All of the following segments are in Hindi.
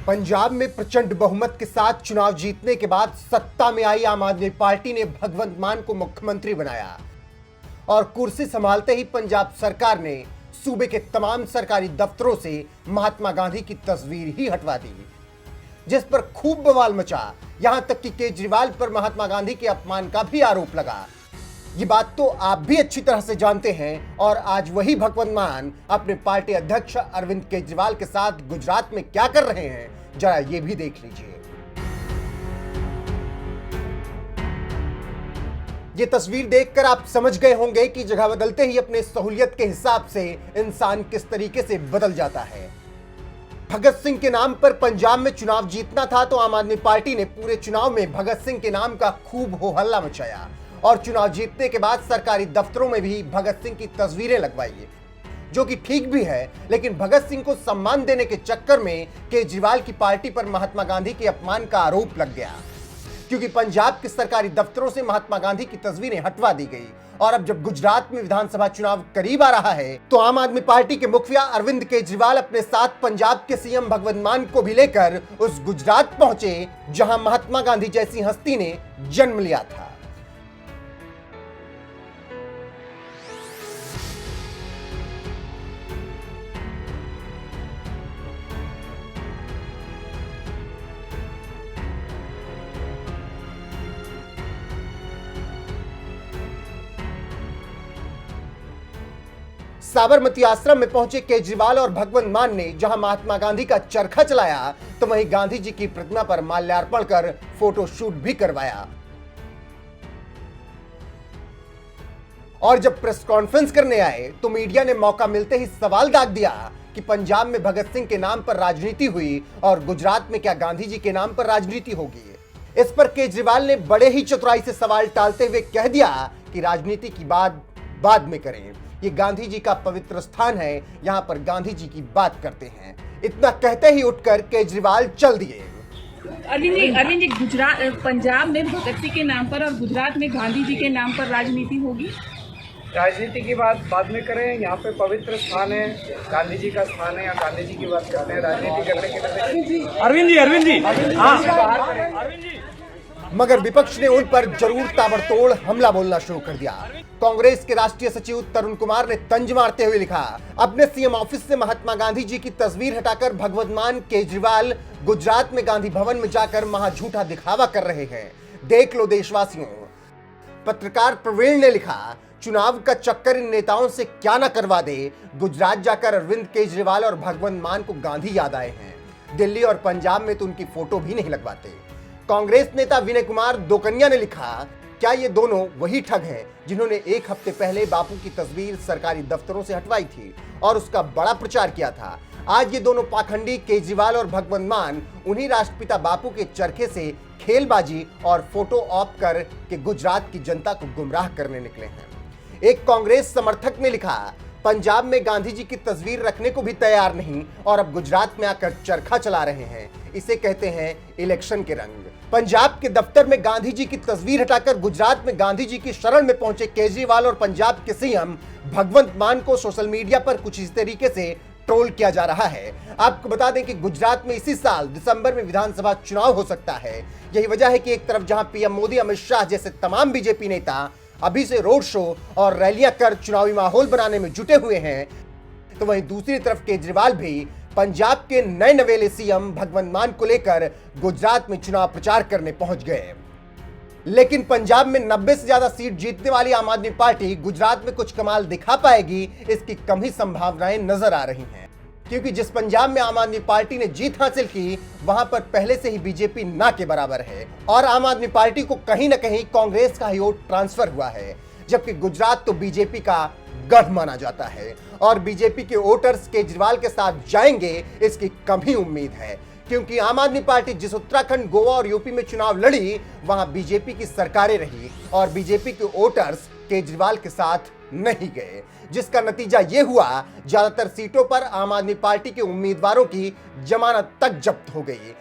पंजाब में प्रचंड बहुमत के साथ चुनाव जीतने के बाद सत्ता में आई आम आदमी पार्टी ने भगवंत मान को मुख्यमंत्री बनाया और कुर्सी संभालते ही पंजाब सरकार ने सूबे के तमाम सरकारी दफ्तरों से महात्मा गांधी की तस्वीर ही हटवा दी, जिस पर खूब बवाल मचा। यहां तक कि केजरीवाल पर महात्मा गांधी के अपमान का भी आरोप लगा। ये बात तो आप भी अच्छी तरह से जानते हैं और आज वही भगवंत मान अपने पार्टी अध्यक्ष अरविंद केजरीवाल के साथ गुजरात में क्या कर रहे हैं, जरा ये भी देख लीजिए। ये तस्वीर देखकर आप समझ गए होंगे कि जगह बदलते ही अपने सहूलियत के हिसाब से इंसान किस तरीके से बदल जाता है। भगत सिंह के नाम पर पंजाब में चुनाव जीतना था तो आम आदमी पार्टी ने पूरे चुनाव में भगत सिंह के नाम का खूब हो हल्ला मचाया और चुनाव जीतने के बाद सरकारी दफ्तरों में भी भगत सिंह की तस्वीरें लगवाई, जो कि ठीक भी है। लेकिन भगत सिंह को सम्मान देने के चक्कर में केजरीवाल की पार्टी पर महात्मा गांधी के अपमान का आरोप लग गया, क्योंकि पंजाब के सरकारी दफ्तरों से महात्मा गांधी की तस्वीरें हटवा दी गई। और अब जब गुजरात में विधानसभा चुनाव करीब आ रहा है तो आम आदमी पार्टी के मुखिया अरविंद केजरीवाल अपने साथ पंजाब के सीएम भगवंत मान को भी लेकर उस गुजरात पहुंचे जहां महात्मा गांधी जैसी हस्ती ने जन्म लिया था। साबरमती आश्रम में पहुंचे केजरीवाल और भगवंत मान ने जहां महात्मा गांधी का चरखा चलाया तो वहीं गांधी जी की प्रतिमा पर माल्यार्पण कर फोटो शूट भी करवाया। और जब प्रेस कॉन्फ्रेंस करने आए तो मीडिया ने मौका मिलते ही सवाल दाग दिया कि पंजाब में भगत सिंह के नाम पर राजनीति हुई और गुजरात में क्या गांधी जी के नाम पर राजनीति होगी। इस पर केजरीवाल ने बड़े ही चतुराई से सवाल टालते हुए कह दिया कि राजनीति की बात बाद में करें, ये गांधी जी का पवित्र स्थान है, यहाँ पर गांधी जी की बात करते हैं। इतना कहते ही उठकर केजरीवाल चल दिए। अरविंद जी, गुजरात पंजाब में भगत सिंह के नाम पर और गुजरात में गांधी जी के नाम पर राजनीति होगी। राजनीति की बात बाद में करें, यहाँ पे पवित्र स्थान है, गांधी जी का स्थान है, या गांधी जी की बात करते हैं। राजनीति करने के लिए अरविंद जी मगर विपक्ष ने उन पर जरूर ताबड़तोड़ हमला बोलना शुरू कर दिया। कांग्रेस के राष्ट्रीय सचिव तरुण कुमार ने तंज मारते हुए लिखा, अपने सीएम ऑफिस से महात्मा गांधी जी की तस्वीर हटाकर भगवंत मान केजरीवाल गुजरात में गांधी भवन में जाकर महाझूठा दिखावा कर रहे हैं, देख लो देशवासियों। पत्रकार प्रवीण ने लिखा, चुनाव का चक्कर इन नेताओं से क्या न करवा दे, गुजरात जाकर अरविंद केजरीवाल और भगवंत मान को गांधी याद आए हैं, दिल्ली और पंजाब में तो उनकी फोटो भी नहीं लगवाते। कांग्रेस नेता विनय कुमार दोकनिया ने लिखा, क्या ये दोनों वही ठग हैं जिन्होंने एक हफ्ते पहले बापू की तस्वीर सरकारी दफ्तरों से हटवाई थी और उसका बड़ा प्रचार किया था। आज ये दोनों पाखंडी केजरीवाल और भगवंत मान उन्हीं राष्ट्रपिता बापू के चरखे से खेलबाजी और फोटो ऑप कर के गुजरात की जनता को गुमराह करने निकले हैं। एक कांग्रेस समर्थक ने लिखा, पंजाब में गांधी जी की तस्वीर रखने को भी तैयार नहीं और अब गुजरात में आकर चरखा चला रहे हैं, इसे कहते हैं इलेक्शन के रंग। पंजाब के दफ्तर में गांधी जी की तस्वीर हटाकर गुजरात में गांधी जी की शरण में पहुंचे केजरीवाल और पंजाब के सीएम भगवंत मान को सोशल मीडिया पर कुछ इस तरीके से ट्रोल किया जा रहा है। आपको बता दें कि गुजरात में इसी साल दिसंबर में विधानसभा चुनाव हो सकता है। यही वजह है कि एक तरफ जहां पीएम मोदी, अमित शाह जैसे तमाम बीजेपी नेता अभी से रोड शो और रैलियां कर चुनावी माहौल बनाने में जुटे हुए हैं, तो वहीं दूसरी तरफ केजरीवाल भी पंजाब के नए नवेले सीएम भगवंत मान को लेकर गुजरात में चुनाव प्रचार करने पहुंच गए। लेकिन पंजाब में 90 से ज्यादा सीट जीतने वाली आम आदमी पार्टी गुजरात में कुछ कमाल दिखा पाएगी, इसकी कम ही संभावनाएं नजर आ रही हैं, क्योंकि जिस पंजाब में आम आदमी पार्टी ने जीत हासिल की वहां पर पहले से ही बीजेपी ना के बराबर है और आम आदमी पार्टी को कहीं ना कहीं कांग्रेस का ही वोट ट्रांसफर हुआ है, जबकि गुजरात तो बीजेपी का गढ़ माना जाता है और बीजेपी के वोटर्स केजरीवाल के साथ जाएंगे, इसकी कम ही उम्मीद है, क्योंकि आम आदमी पार्टी जिस उत्तराखंड, गोवा और यूपी में चुनाव लड़ी वहां बीजेपी की सरकारें रही और बीजेपी के वोटर्स केजरीवाल के साथ नहीं गए, जिसका नतीजा यह हुआ ज्यादातर सीटों पर आम आदमी पार्टी के उम्मीदवारों की जमानत तक जब्त हो गई।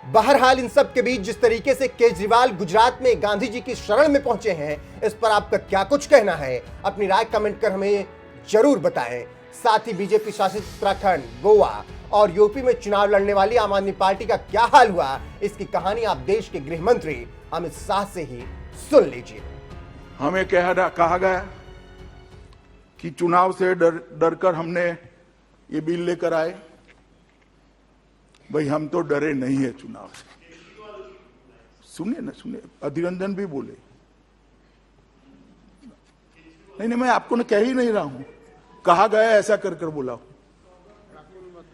बहरहाल इन सब के बीच जिस तरीके से केजरीवाल गुजरात में गांधी जी की शरण में पहुंचे हैं, इस पर आपका क्या कुछ कहना है, अपनी राय कमेंट कर हमें जरूर बताएं। साथ ही बीजेपी शासित उत्तराखंड, गोवा और यूपी में चुनाव लड़ने वाली आम आदमी पार्टी का क्या हाल हुआ, इसकी कहानी आप देश के गृह मंत्री अमित शाह से ही सुन लीजिए। हमें कहा गया कि चुनाव से डरकर हमने ये बिल लेकर आए। भाई हम तो डरे नहीं है चुनाव से। सुनिए, अधीर रंजन भी बोले। नहीं, मैं आपको कह ही नहीं रहा हूं, कहा गया ऐसा कर बोला हूं।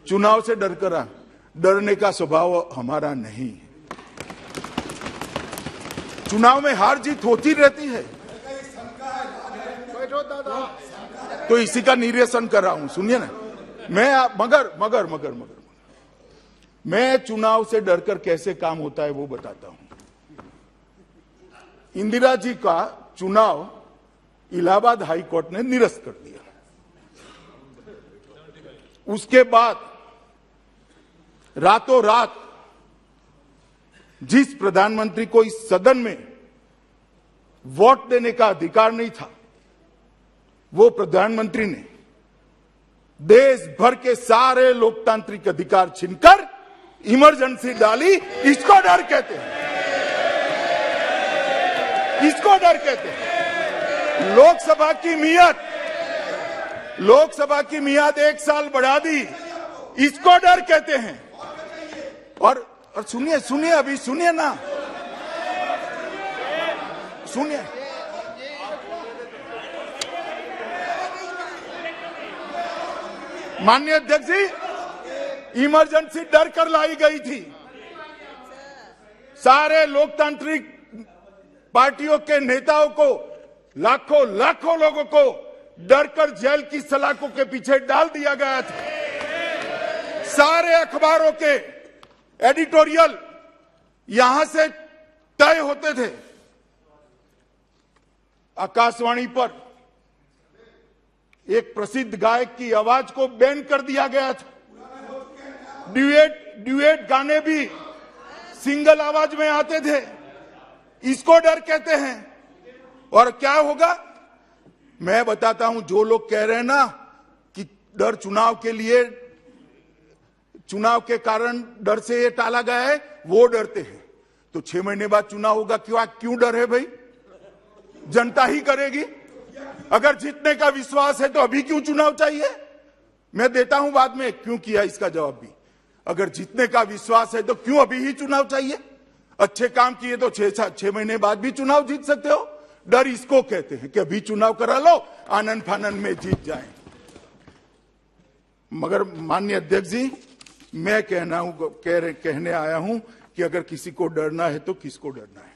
चुनाव से डरने का स्वभाव हमारा नहीं है। चुनाव में हार जीत होती रहती है, तो इसी का निरीक्षण कर रहा हूं। सुनिए ना, मगर मैं चुनाव से डरकर कैसे काम होता है वो बताता हूं। इंदिरा जी का चुनाव इलाहाबाद हाई कोर्ट ने निरस्त कर दिया। उसके बाद रातों रात जिस प्रधानमंत्री को इस सदन में वोट देने का अधिकार नहीं था, वो प्रधानमंत्री ने देश भर के सारे लोकतांत्रिक अधिकार छीनकर इमरजेंसी डाली। इसको डर कहते हैं, इसको डर कहते हैं। लोकसभा की मियाद 1 साल बढ़ा दी, इसको डर कहते हैं। और सुनिए, अभी सुनिए ना, सुनिए। माननीय अध्यक्ष जी, इमरजेंसी डर कर लाई गई थी। सारे लोकतांत्रिक पार्टियों के नेताओं को, लाखों लोगों को डरकर जेल की सलाखों के पीछे डाल दिया गया था। सारे अखबारों के एडिटोरियल यहां से तय होते थे। आकाशवाणी पर एक प्रसिद्ध गायक की आवाज को बैन कर दिया गया था। ड्यूएट गाने भी सिंगल आवाज में आते थे। इसको डर कहते हैं। और क्या होगा मैं बताता हूं। जो लोग कह रहे हैं ना कि डर चुनाव के कारण डर से ये टाला गया है, वो डरते हैं। तो 6 महीने बाद चुनाव होगा, क्यों डर है भाई? जनता ही करेगी। अगर जीतने का विश्वास है तो अभी क्यों चुनाव चाहिए? मैं देता हूं बाद में क्यों किया इसका जवाब भी। अगर जीतने का विश्वास है तो क्यों अभी ही चुनाव चाहिए? अच्छे काम किए तो 6 महीने बाद भी चुनाव जीत सकते हो। डर इसको कहते हैं कि अभी चुनाव करा लो, आनंद फानंद में जीत जाएं। मगर माननीय अध्यक्ष जी, मैं कहने आया हूं कि अगर किसी को डरना है तो किसको डरना है?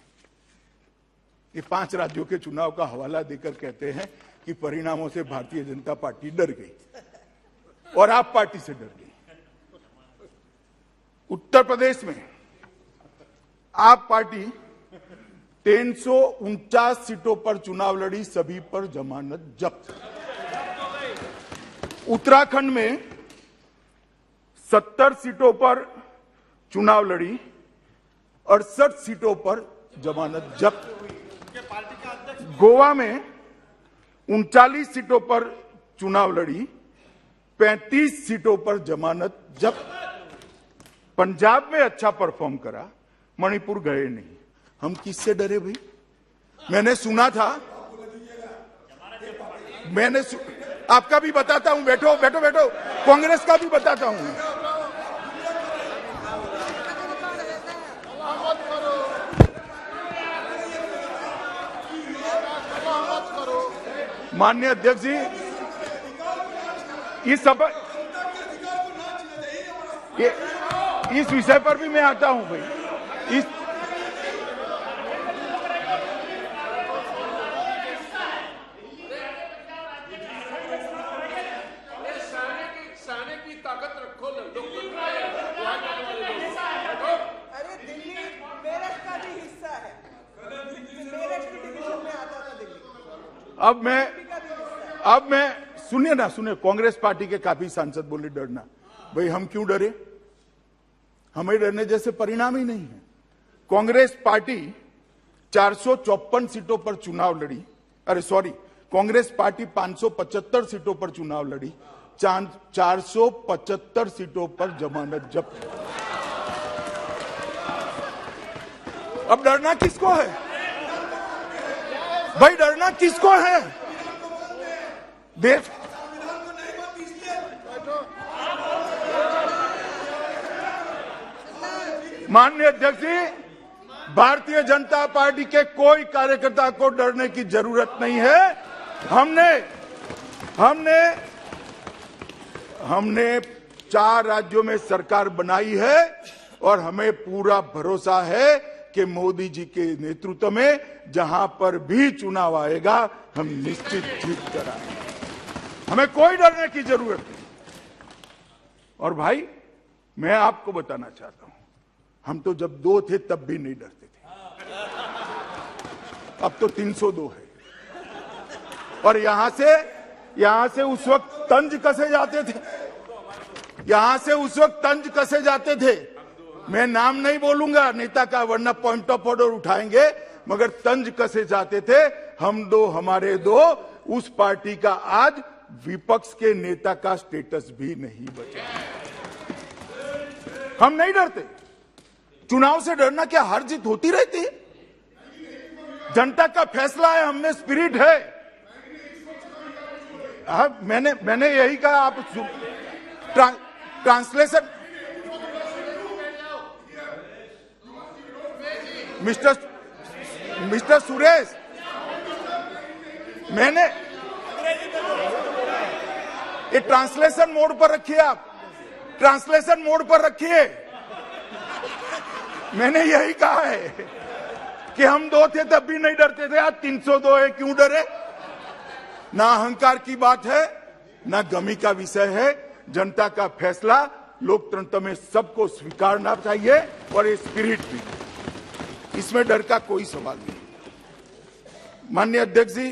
ये 5 राज्यों के चुनाव का हवाला देकर कहते हैं कि परिणामों से भारतीय जनता पार्टी डर गई और आप पार्टी से डर गई। उत्तर प्रदेश में आप पार्टी 349 सीटों पर चुनाव लड़ी, सभी पर जमानत जब्त। उत्तराखंड में 70 सीटों पर चुनाव लड़ी, 68 सीटों पर जमानत जब्त। गोवा में 39 सीटों पर चुनाव लड़ी, 35 सीटों पर जमानत जब्त। पंजाब में अच्छा परफॉर्म करा, मणिपुर गए नहीं। हम किससे डरे भाई? मैंने सुना था, आपका भी बताता हूं, बैठो कांग्रेस का भी बताता हूं। माननीय अध्यक्ष जी, इस विषय पर भी मैं आता हूं भाई। अरे दिल्ली मेरठ का भी हिस्सा है, मेरठ की डिवीजन में आता था दिल्ली। अब मैं सुनिए, कांग्रेस पार्टी के काफी सांसद बोले डरना। भाई हम क्यों डरे? हमें डरने जैसे परिणाम ही नहीं है। कांग्रेस पार्टी 454 सीटों पर चुनाव लड़ी, कांग्रेस पार्टी 575 सीटों पर चुनाव लड़ी, 475 सीटों पर जमानत जब्त। अब डरना किसको है भाई, डरना किसको है? देश माननीय अध्यक्ष जी, भारतीय जनता पार्टी के कोई कार्यकर्ता को डरने की जरूरत नहीं है। हमने 4 राज्यों में सरकार बनाई है और हमें पूरा भरोसा है कि मोदी जी के नेतृत्व में जहां पर भी चुनाव आएगा हम निश्चित जीत कर आएंगे। हमें कोई डरने की जरूरत नहीं। और भाई मैं आपको बताना चाहता हूं, हम तो जब 2 थे तब भी नहीं डरते थे, अब तो 302 है। और यहां से उस वक्त तंज कसे जाते थे, मैं नाम नहीं बोलूंगा नेता का वरना पॉइंट ऑफ ऑर्डर उठाएंगे, मगर तंज कसे जाते थे हम 2 हमारे 2। उस पार्टी का आज विपक्ष के नेता का स्टेटस भी नहीं बचा। हम नहीं डरते। चुनाव से डरना क्या हार जीत होती रहती है? जनता का फैसला है, हमने स्पिरिट है। मैंने यही कहा। आप ट्रांसलेशन मिस्टर सुरेश, मैंने ये ट्रांसलेशन मोड पर रखिए, आप ट्रांसलेशन मोड पर रखिए। मैंने यही कहा है कि हम 2 थे तब भी नहीं डरते थे, आज 302 है, क्यों डरे? ना अहंकार की बात है, ना गमी का विषय है। जनता का फैसला लोकतंत्र में सबको स्वीकारना चाहिए और ये स्पिरिट भी, इसमें डर का कोई सवाल नहीं। माननीय अध्यक्ष जी,